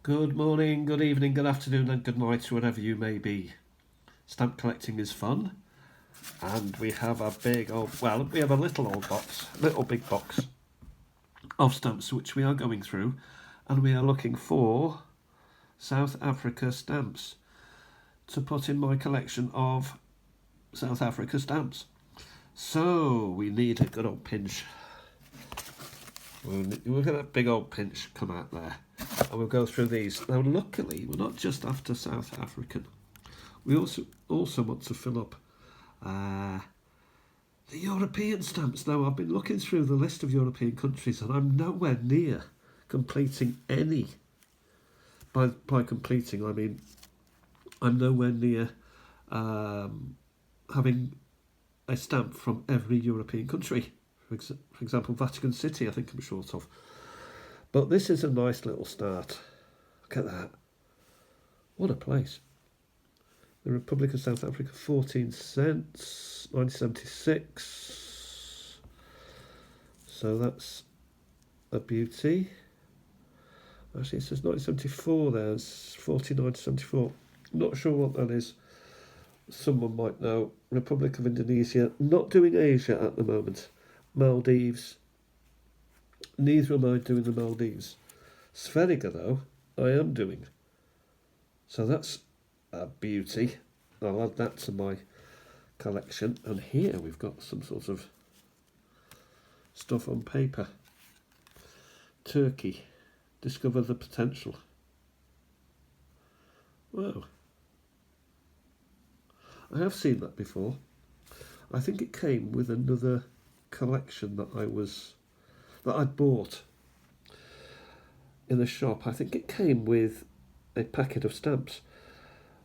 Good morning, good evening, good afternoon, and good night, wherever you may be. Stamp collecting is fun, and we have a we have a little big box of stamps which we are going through, and we are looking for South Africa stamps to put in my collection of South Africa stamps. So we need a good old pinch. We'll get that big old pinch come out there, and we'll go through these. Now, luckily, we're not just after South African. We also want to fill up the European stamps. Now, I've been looking through the list of European countries, and I'm nowhere near completing any. By completing, I mean I'm nowhere near having a stamp from every European country. For example, Vatican City, I think I'm short of. But this is a nice little start. Look at that. What a place. The Republic of South Africa, 14 cents, 1976. So that's a beauty. Actually, it says 1974 there. It's 49.74. Not sure what that is. Someone might know. Republic of Indonesia. Not doing Asia at the moment. Maldives. Neither am I doing the Maldives. Spherica, though, I am doing. So that's a beauty. I'll add that to my collection. And here we've got some sort of stuff on paper. Turkey. Discover the potential. Wow. I have seen that before. I think it came with another collection that I'd bought in a shop. I think it came with a packet of stamps.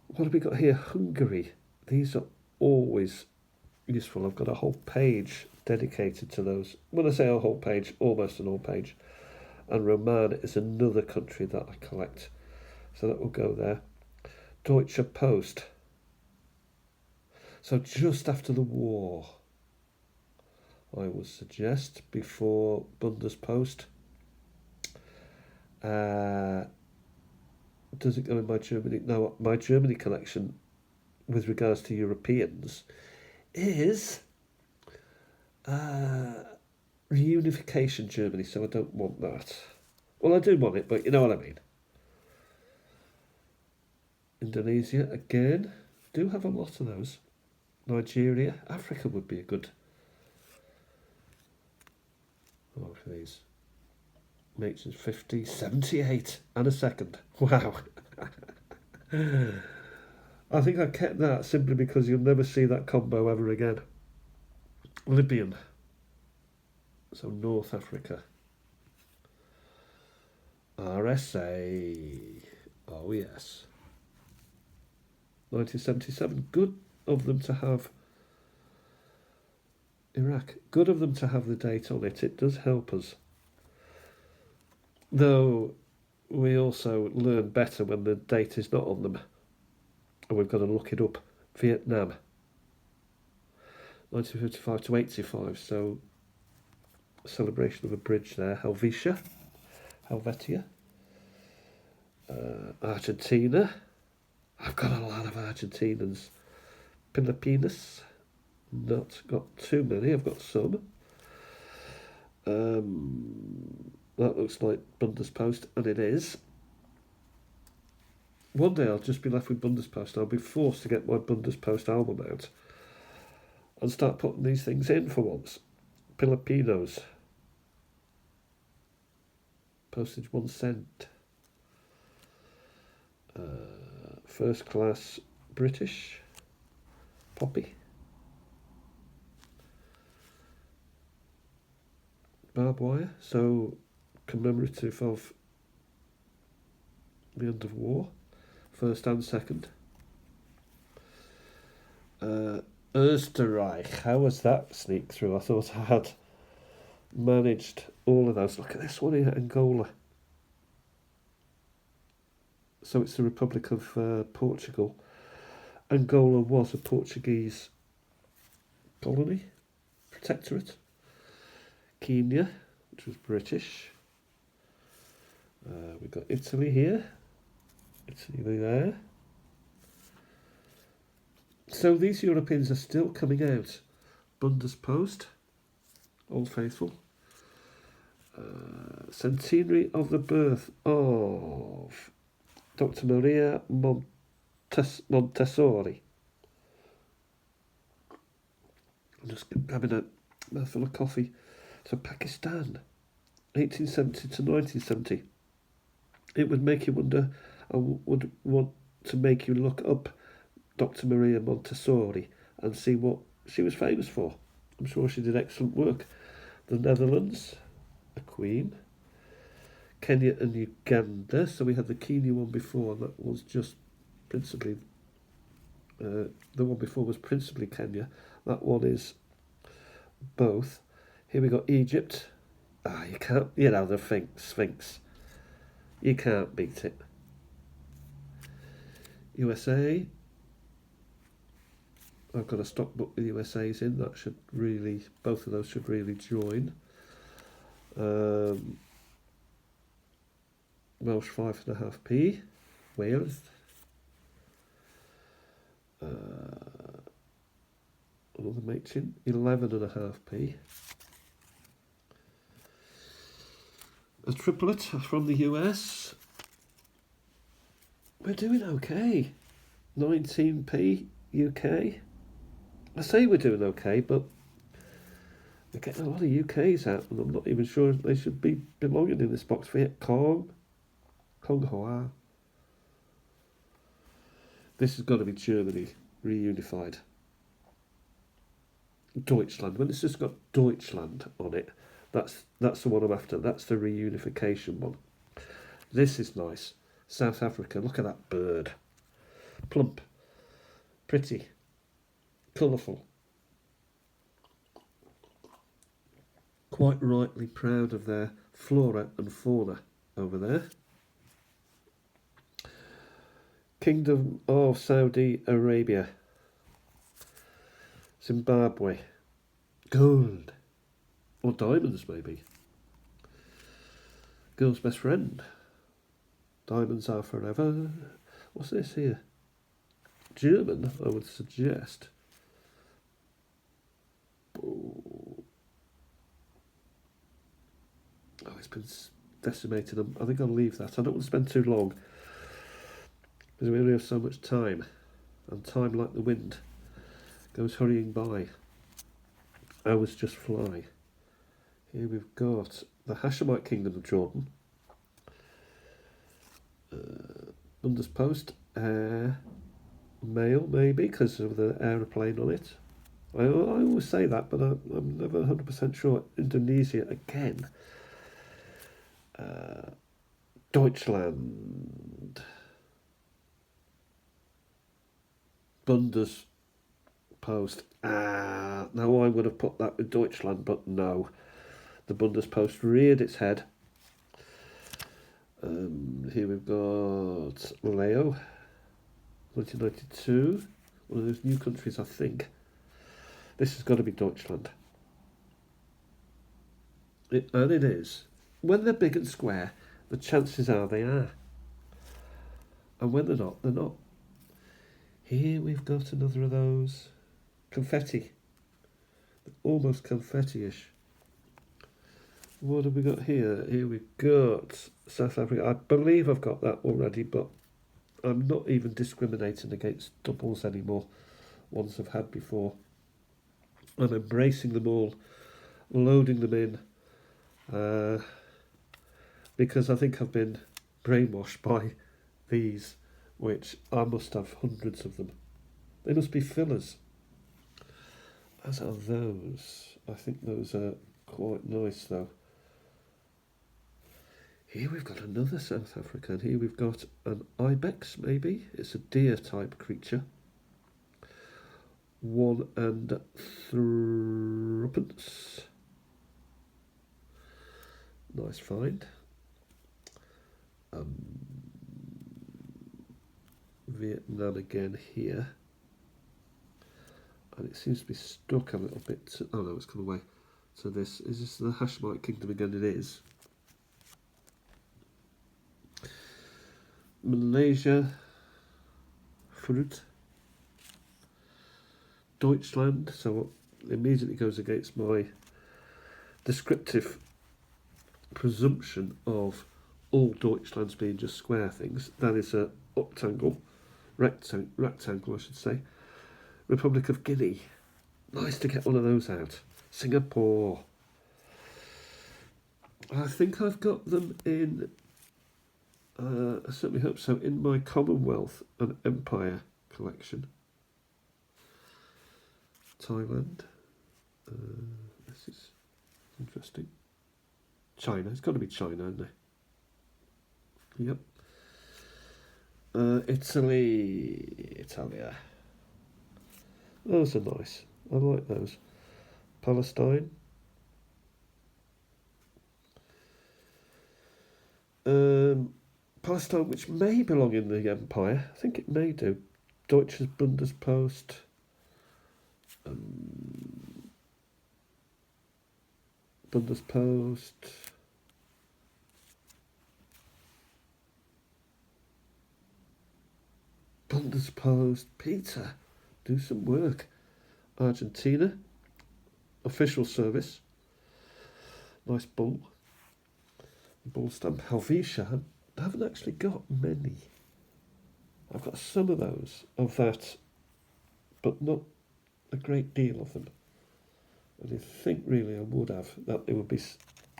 What have we got here? Hungary. These are always useful. I've got a whole page dedicated to those. When I say a whole page, almost an whole page. And Roman is another country that I collect. So that will go there. Deutsche Post. So just after the war, I would suggest, before Bundespost. Does it go in my Germany? No, my Germany collection, with regards to Europeans, is reunification Germany, so I don't want that. Well, I do want it, but you know what I mean. Indonesia, again, do have a lot of those. Nigeria, Africa would be a good. Oh, for these. Makes it 50, 78 and a second. Wow. I think I kept that simply because you'll never see that combo ever again. Libyan. So North Africa. RSA. Oh yes. 1977. Good of them to have. Iraq. Good of them to have the date on it. It does help us. Though we also learn better when the date is not on them. And we've got to look it up. Vietnam. 1955 to 85. So celebration of a bridge there. Helvetia. Argentina. I've got a lot of Argentinians. Philippines. Not got too many, I've got some. That looks like Bundespost, and it is. One day I'll just be left with Bundespost. I'll be forced to get my Bundespost album out and start putting these things in for once. Filipinos. Postage 1 cent. First class British. Poppy. Barbed wire, so commemorative of the end of war, first and second. Österreich, how was that sneak through? I thought I had managed all of those. Look at this one here, Angola. So it's the Republic of Portugal. Angola was a Portuguese colony, protectorate. Kenya, which was British. We've got Italy here, It's nearly there. So these Europeans are still coming out. Bundespost, Old Faithful. Centenary of the birth of Dr. Maria Montessori. I'm just having a mouthful of coffee. So Pakistan, 1870 to 1970. It would make you wonder, I would want to make you look up Dr. Maria Montessori and see what she was famous for. I'm sure she did excellent work. The Netherlands, a queen. Kenya and Uganda. So we had the Kenya one before, and that was just principally, the one before was principally Kenya. That one is both. Here we got Egypt. You can't, the Sphinx. You can't beat it. USA. I've got a stock book with USA's in. That should really, both of those should really join. Welsh 5.5p. Wales. Another matron, 11.5p. A triplet from the US. We're doing okay. 19p UK. I say we're doing okay, but we're getting a lot of UKs out, and I'm not even sure they should be belonging in this box. Viet Cong, Kong Hoa. This has got to be Germany reunified. Deutschland. When it's just got Deutschland on it, that's the one I'm after. That's the reunification one. This is nice. South Africa. Look at that bird. Plump. Pretty. Colourful. Quite rightly proud of their flora and fauna over there. Kingdom of Saudi Arabia. Zimbabwe. Gold. Or diamonds, maybe. Girl's best friend. Diamonds are forever. What's this here? German, I would suggest. Oh, it's been decimated. I think I'll leave that. I don't want to spend too long, because we only have so much time, and time, like the wind, goes hurrying by. Hours just fly. Here we've got the Hashemite Kingdom of Jordan. Bundespost, mail maybe, because of the aeroplane on it. I always say that, but I'm never 100% sure. Indonesia again. Deutschland. Bundespost. Now I would have put that with Deutschland, but no. The Bundespost reared its head. Here we've got Leo, 1992. One of those new countries, I think. This has got to be Deutschland. And it is. When they're big and square, the chances are they are. And when they're not, they're not. Here we've got another of those. Confetti. Almost confetti-ish. What have we got here? Here we've got South Africa. I believe I've got that already, but I'm not even discriminating against doubles anymore. Ones I've had before. I'm embracing them all, loading them in, because I think I've been brainwashed by these, which I must have hundreds of them. They must be fillers. As are those. I think those are quite nice though. Here we've got another South African. Here we've got an ibex, maybe. It's a deer type creature. 1 and 3pence. Nice find. Vietnam again here. And it seems to be stuck a little bit. Oh no, it's come away. So is this the Hashemite Kingdom again? It is. Malaysia, fruit. Deutschland, so it immediately goes against my descriptive presumption of all Deutschlands being just square things. That is a rectangle I should say. Republic of Guinea. Nice to get one of those out. Singapore. I think I've got them in, I certainly hope so, in my Commonwealth and Empire collection. Thailand. This is interesting. China. It's got to be China, isn't it? Yep. Italia. Those are nice. I like those. Palestine. Palestine, which may belong in the Empire. I think it may do. Deutsches Bundespost. Bundespost. Bundespost. Peter, do some work. Argentina. Official service. Nice bull. Bull stamp. Helvetia. I haven't actually got many. I've got some of those, of that, but not a great deal of them. And I think really I would have, that they would be,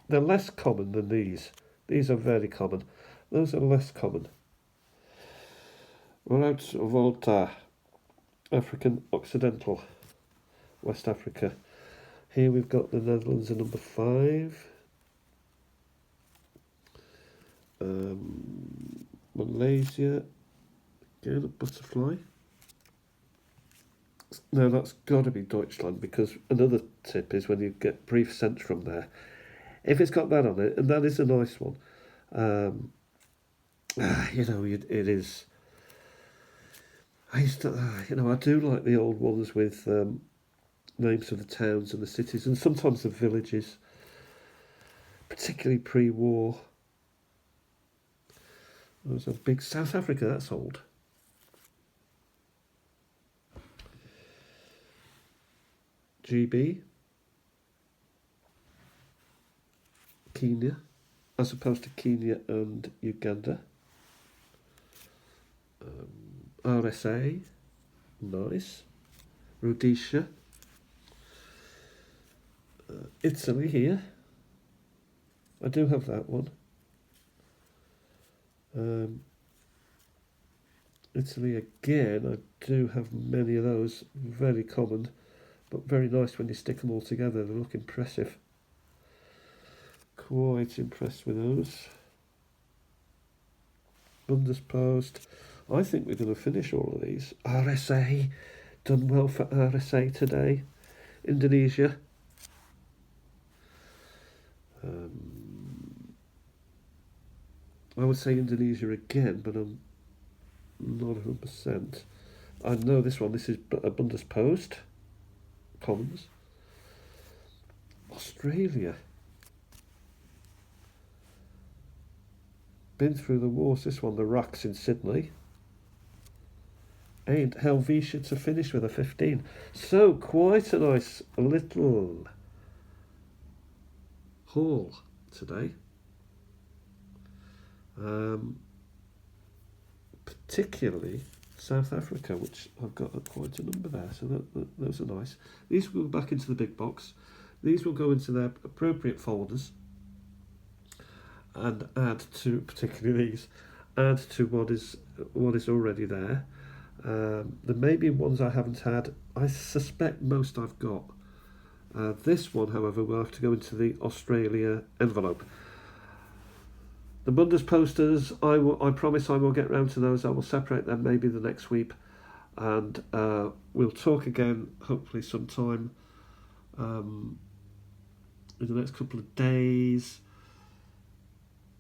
they're less common than these. These are very common. Those are less common. We're out Volta, African Occidental, West Africa. Here we've got the Netherlands at number 5. Malaysia, again a butterfly. Now that's got to be Deutschland, because another tip is when you get brief scent from there, if it's got that on it, and that is a nice one, you know, it is. I used to, you know, I do like the old ones with names of the towns and the cities, and sometimes the villages, particularly pre-war. There's a big South Africa, that's old. GB. Kenya, as opposed to Kenya and Uganda. RSA, nice. Rhodesia. Italy here. I do have that one. Italy again, I do have many of those, very common, but very nice when you stick them all together. They look impressive. Quite impressed with those. Bundespost. I think we're going to finish all of these. RSA, done well for RSA today. Indonesia. I would say Indonesia again, but I'm not 100%. I know this one. This is a Bundespost. Commons. Australia. Been through the wars. This one, the Rocks in Sydney. And Helvetia to finish with a 15. So quite a nice little haul today. Particularly South Africa, which I've got quite a number there, so those are nice. These will go back into the big box. These will go into their appropriate folders and add to, particularly these, add to what is already there. There may be ones I haven't had. I suspect most I've got. This one, however, will have to go into the Australia envelope. The Bundesposters, I promise I will get round to those. I will separate them maybe the next week, and we'll talk again hopefully sometime in the next couple of days.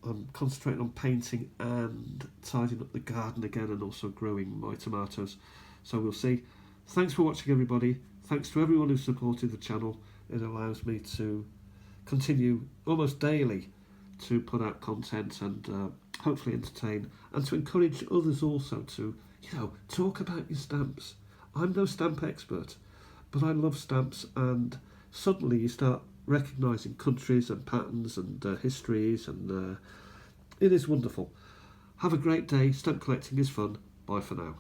I'm concentrating on painting and tidying up the garden again, and also growing my tomatoes. So we'll see. Thanks for watching, everybody. Thanks to everyone who supported the channel. It allows me to continue almost daily to put out content, and hopefully entertain, and to encourage others also to, talk about your stamps. I'm no stamp expert, but I love stamps, and suddenly you start recognising countries and patterns and histories, and it is wonderful. Have a great day. Stamp collecting is fun. Bye for now.